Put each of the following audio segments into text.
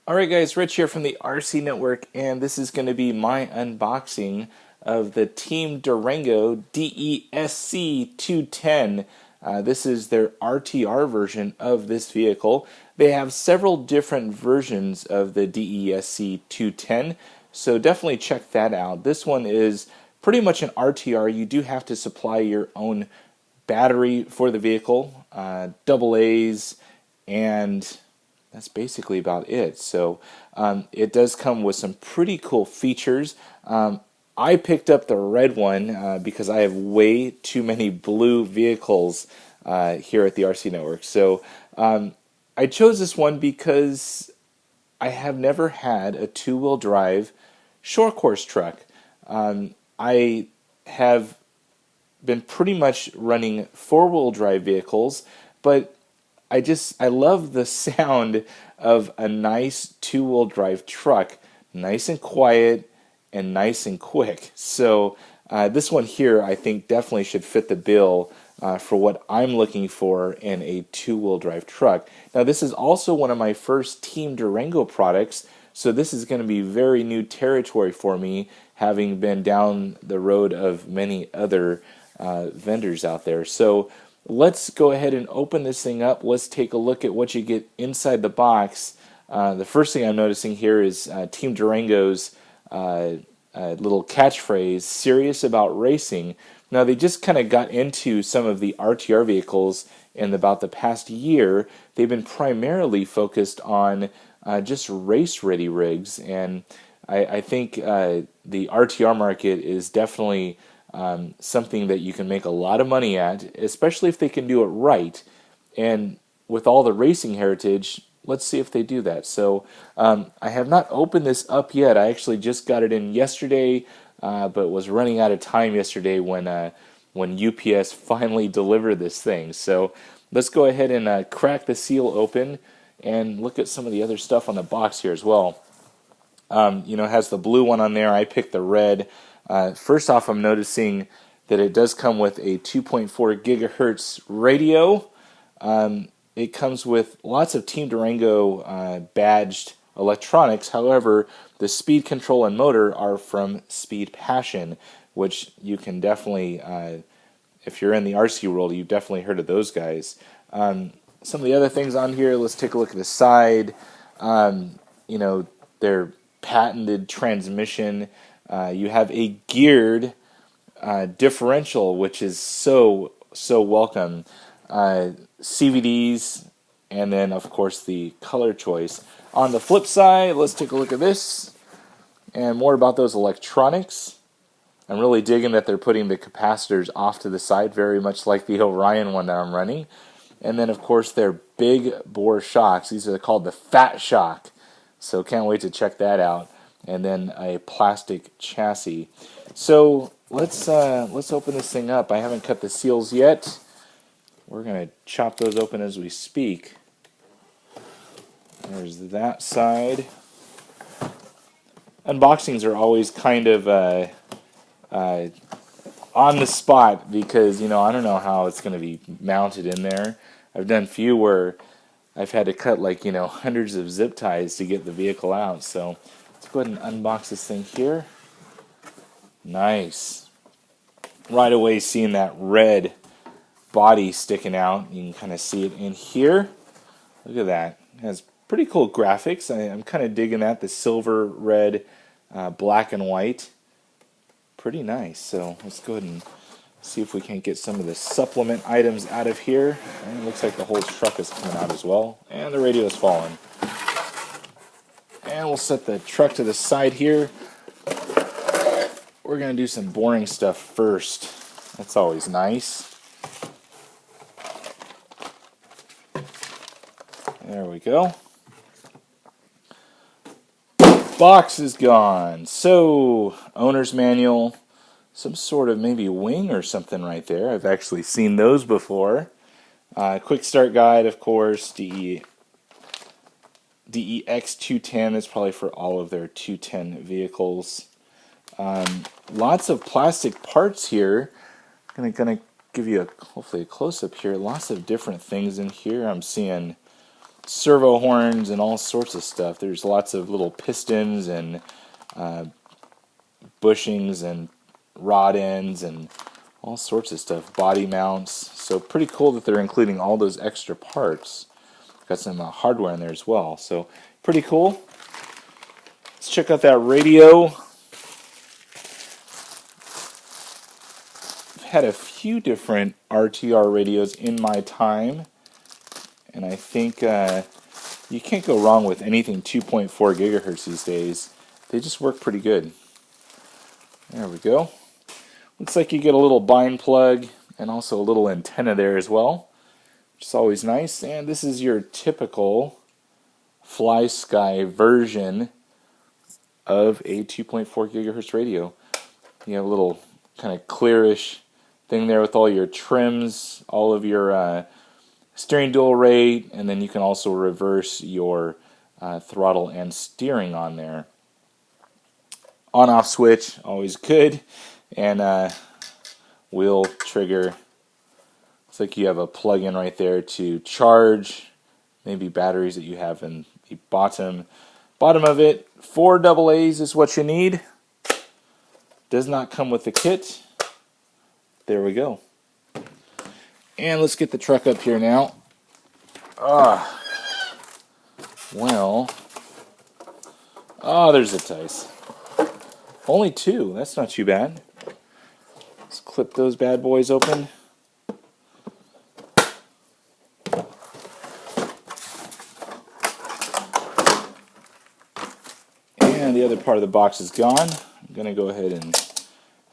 Alright guys, Rich here from the RCNetwork, and this is going to be my unboxing of the Team Durango DESC210. This is their RTR version of this vehicle. They have several different versions of the DESC210, so definitely check that out. This one is pretty much an RTR. You do have to supply your own battery for the vehicle, double A's, and that's basically about it. So it does come with some pretty cool features. I picked up the red one because I have way too many blue vehicles here at the RCNetwork. So I chose this one because I have never had a two-wheel drive short course truck. I have been pretty much running four-wheel drive vehicles, but I love the sound of a nice two-wheel drive truck, nice and quiet and nice and quick. So this one here I think definitely should fit the bill for what I'm looking for in a two-wheel drive truck. Now this is also one of my first Team Durango products, so this is going to be very new territory for me, having been down the road of many other vendors out there. So let's go ahead and open this thing up. Let's take a look at what you get inside the box. The first thing I'm noticing here is Team Durango's little catchphrase, serious about racing. Now they just kind of got into some of the RTR vehicles in about the past year. They've been primarily focused on just race ready rigs, and I think the RTR market is definitely something that you can make a lot of money at, especially if they can do it right. And with all the racing heritage, let's see if they do that. So I have not opened this up yet. I actually just got it in yesterday, but was running out of time yesterday when UPS finally delivered this thing. So let's go ahead and crack the seal open and look at some of the other stuff on the box here as well. It has the blue one on there. I picked the red. First off, I'm noticing that it does come with a 2.4 gigahertz radio. It comes with lots of Team Durango badged electronics. However, the speed control and motor are from Speed Passion, which you can definitely, if you're in the RC world, you've definitely heard of those guys. Some of the other things on here, let's take a look at the side. Their patented transmission. You have a geared differential, which is so welcome. CVDs, and then of course the color choice. On the flip side, let's take a look at this and more about those electronics. I'm really digging that they're putting the capacitors off to the side, very much like the Orion one that I'm running. And then of course their big bore shocks. These are called the Fat Shock, so can't wait to check that out. And then a plastic chassis. So let's open this thing up. I haven't cut the seals yet. We're going to chop those open as we speak. There's that side. Unboxings are always kind of on the spot because, I don't know how it's going to be mounted in there. I've done a few where I've had to cut hundreds of zip ties to get the vehicle out. So let's go ahead and unbox this thing here. Nice. Right away seeing that red body sticking out. You can kind of see it in here. Look at that. It has pretty cool graphics. I'm kind of digging that. The silver, red, black, and white. Pretty nice. So let's go ahead and see if we can get some of the supplement items out of here. And it looks like the whole truck is coming out as well. And the radio is falling. And we'll set the truck to the side here. We're going to do some boring stuff first. That's always nice. There we go. Box is gone. So, owner's manual, some sort of maybe wing or something right there. I've actually seen those before. Quick start guide, of course. DEX210 is probably for all of their 210 vehicles. Lots of plastic parts here. I'm going to give you hopefully a close-up here. Lots of different things in here. I'm seeing servo horns and all sorts of stuff. There's lots of little pistons and bushings and rod ends and all sorts of stuff, body mounts. So pretty cool that they're including all those extra parts. Got some hardware in there as well, so pretty cool. Let's check out that radio. I've had a few different RTR radios in my time, and I think you can't go wrong with anything 2.4 gigahertz these days. They just work pretty good. There we go. Looks like you get a little bind plug and also a little antenna there as well, which is always nice. And this is your typical Fly Sky version of a 2.4 gigahertz radio. You have a little kind of clearish thing there with all your trims, all of your steering dual rate, and then you can also reverse your throttle and steering on there. On-off switch, always good. And wheel trigger. Looks like you have a plug-in right there to charge maybe batteries that you have in the bottom of it. 4 AA's is what you need. Does not come with the kit. There we go. And let's get the truck up here now. There's the ties. Only 2, that's not too bad. Let's clip those bad boys open. And the other part of the box is gone. I'm going to go ahead and,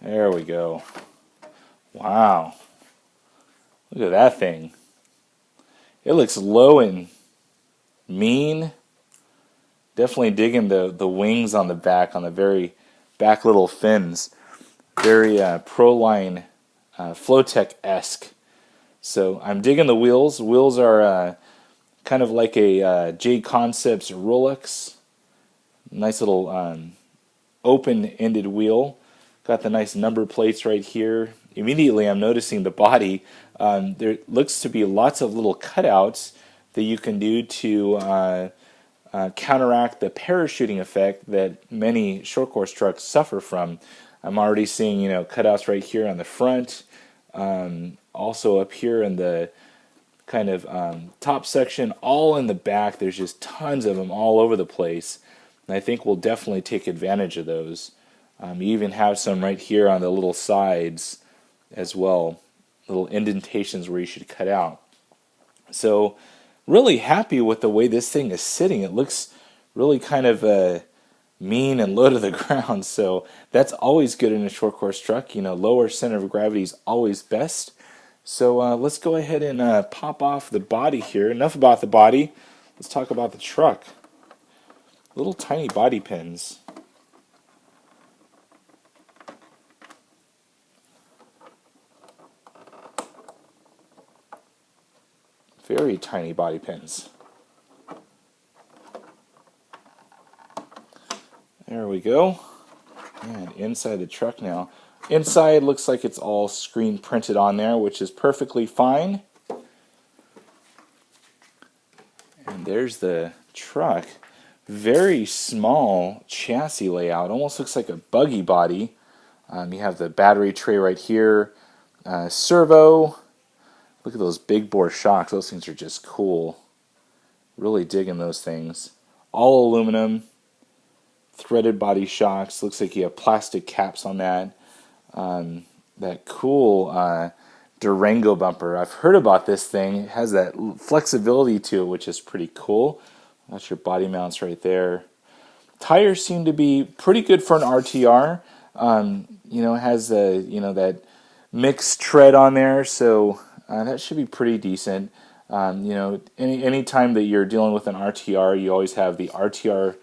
there we go. Wow. Look at that thing. It looks low and mean. Definitely digging the wings on the back, on the very back little fins. Very Proline Flowtech-esque. So I'm digging the wheels. Wheels are kind of like a J Concepts Rolex. Nice little open-ended wheel. Got the nice number plates right here. Immediately I'm noticing the body. There looks to be lots of little cutouts that you can do to counteract the parachuting effect that many short course trucks suffer from. I'm already seeing, cutouts right here on the front. Also up here in the kind of top section, all in the back. There's just tons of them all over the place. And I think we'll definitely take advantage of those. You even have some right here on the little sides as well. Little indentations where you should cut out. So really happy with the way this thing is sitting. It looks really kind of mean and low to the ground. So that's always good in a short course truck. Lower center of gravity is always best. So let's go ahead and pop off the body here. Enough about the body. Let's talk about the truck. Little tiny body pins. Very tiny body pins. There we go. And inside the truck now. Inside looks like it's all screen printed on there, which is perfectly fine. And there's the truck. Very small chassis layout. Almost looks like a buggy body. You have the battery tray right here. Servo. Look at those big bore shocks. Those things are just cool. Really digging those things. All aluminum. Threaded body shocks. Looks like you have plastic caps on that. That cool Durango bumper. I've heard about this thing. It has that flexibility to it, which is pretty cool. That's your body mounts right there. Tires seem to be pretty good for an RTR. It has that mixed tread on there, so that should be pretty decent. Any time that you're dealing with an RTR, you always have the RTR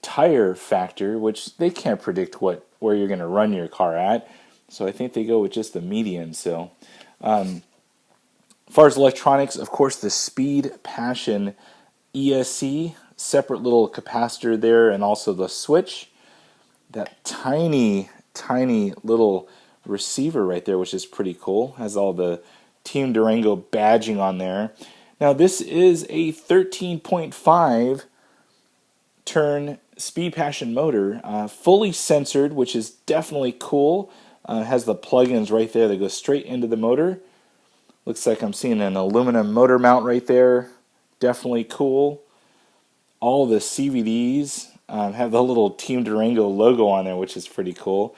tire factor, which they can't predict where you're going to run your car at. So I think they go with just the median. So, as far as electronics, of course, the Speed Passion ESC, separate little capacitor there, and also the switch. That tiny little receiver right there, which is pretty cool. Has all the Team Durango badging on there. Now this is a 13.5 turn speed passion motor, fully censored, which is definitely cool. Has the plugins right there that go straight into the motor. Looks like I'm seeing an aluminum motor mount right there. Definitely cool. All the CVDs have the little Team Durango logo on there, which is pretty cool.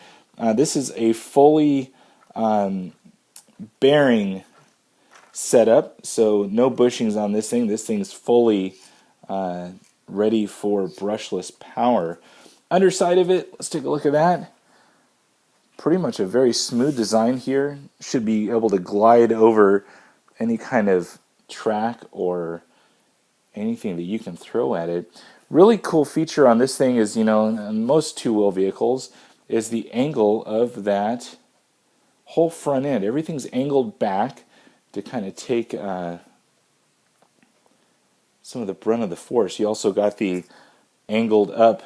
This is a fully bearing setup, so no bushings on this thing. This thing's fully ready for brushless power. Underside of it, let's take a look at that. Pretty much a very smooth design here. Should be able to glide over any kind of track or anything that you can throw at it. Really cool feature on this thing is, on most two-wheel vehicles, is the angle of that whole front end. Everything's angled back to kind of take some of the brunt of the force. You also got the angled up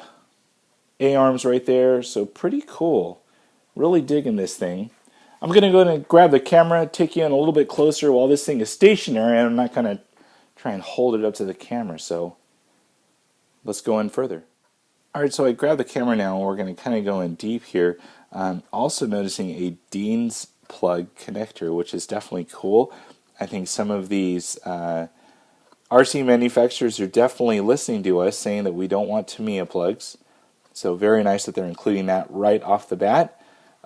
A-arms right there, so pretty cool. Really digging this thing. I'm going to go and grab the camera, take you in a little bit closer while this thing is stationary, and I'm not going to try and hold it up to the camera, so let's go in further. Alright, so I grabbed the camera now, and we're going to kind of go in deep here. Also noticing a Dean's plug connector, which is definitely cool. I think some of these RC manufacturers are definitely listening to us, saying that we don't want Tamiya plugs. So very nice that they're including that right off the bat.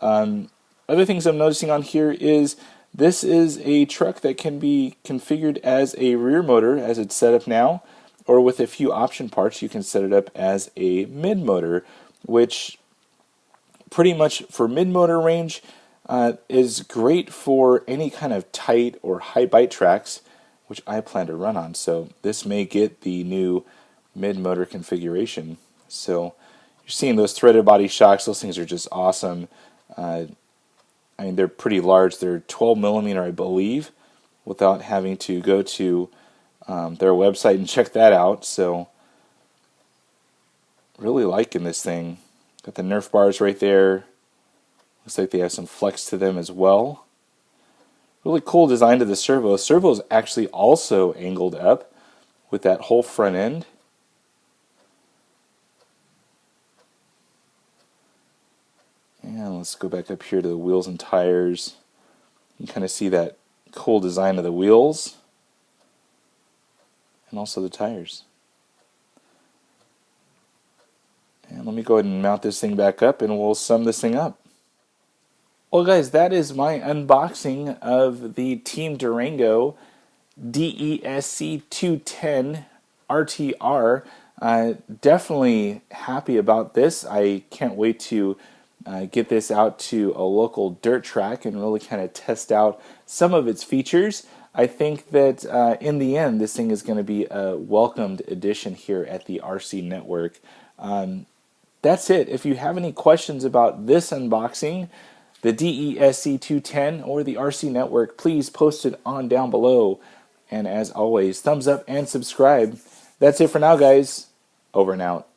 Other things I'm noticing on here is this is a truck that can be configured as a rear motor as it's set up now, or with a few option parts you can set it up as a mid motor, which pretty much for mid motor range is great for any kind of tight or high bite tracks, which I plan to run on. So this may get the new mid motor configuration. So you're seeing those threaded body shocks. Those things are just awesome. I mean, they're pretty large. They're 12 millimeter, I believe, without having to go to their website and check that out. So really liking this thing. Got the Nerf bars right there. Looks like they have some flex to them as well. Really cool design to the servo. Servo is actually also angled up with that whole front end. And let's go back up here to the wheels and tires. You can kind of see that cool design of the wheels and also the tires. And let me go ahead and mount this thing back up and we'll sum this thing up. Well guys, that is my unboxing of the Team Durango DESC210 RTR. Definitely happy about this. I can't wait to get this out to a local dirt track and really kind of test out some of its features. I think that in the end this thing is going to be a welcomed addition here at the RCNetwork. That's it. If you have any questions about this unboxing, the DESC210 or the RCNetwork, please post it on down below. And as always, thumbs up and subscribe. That's it for now, guys. Over and out.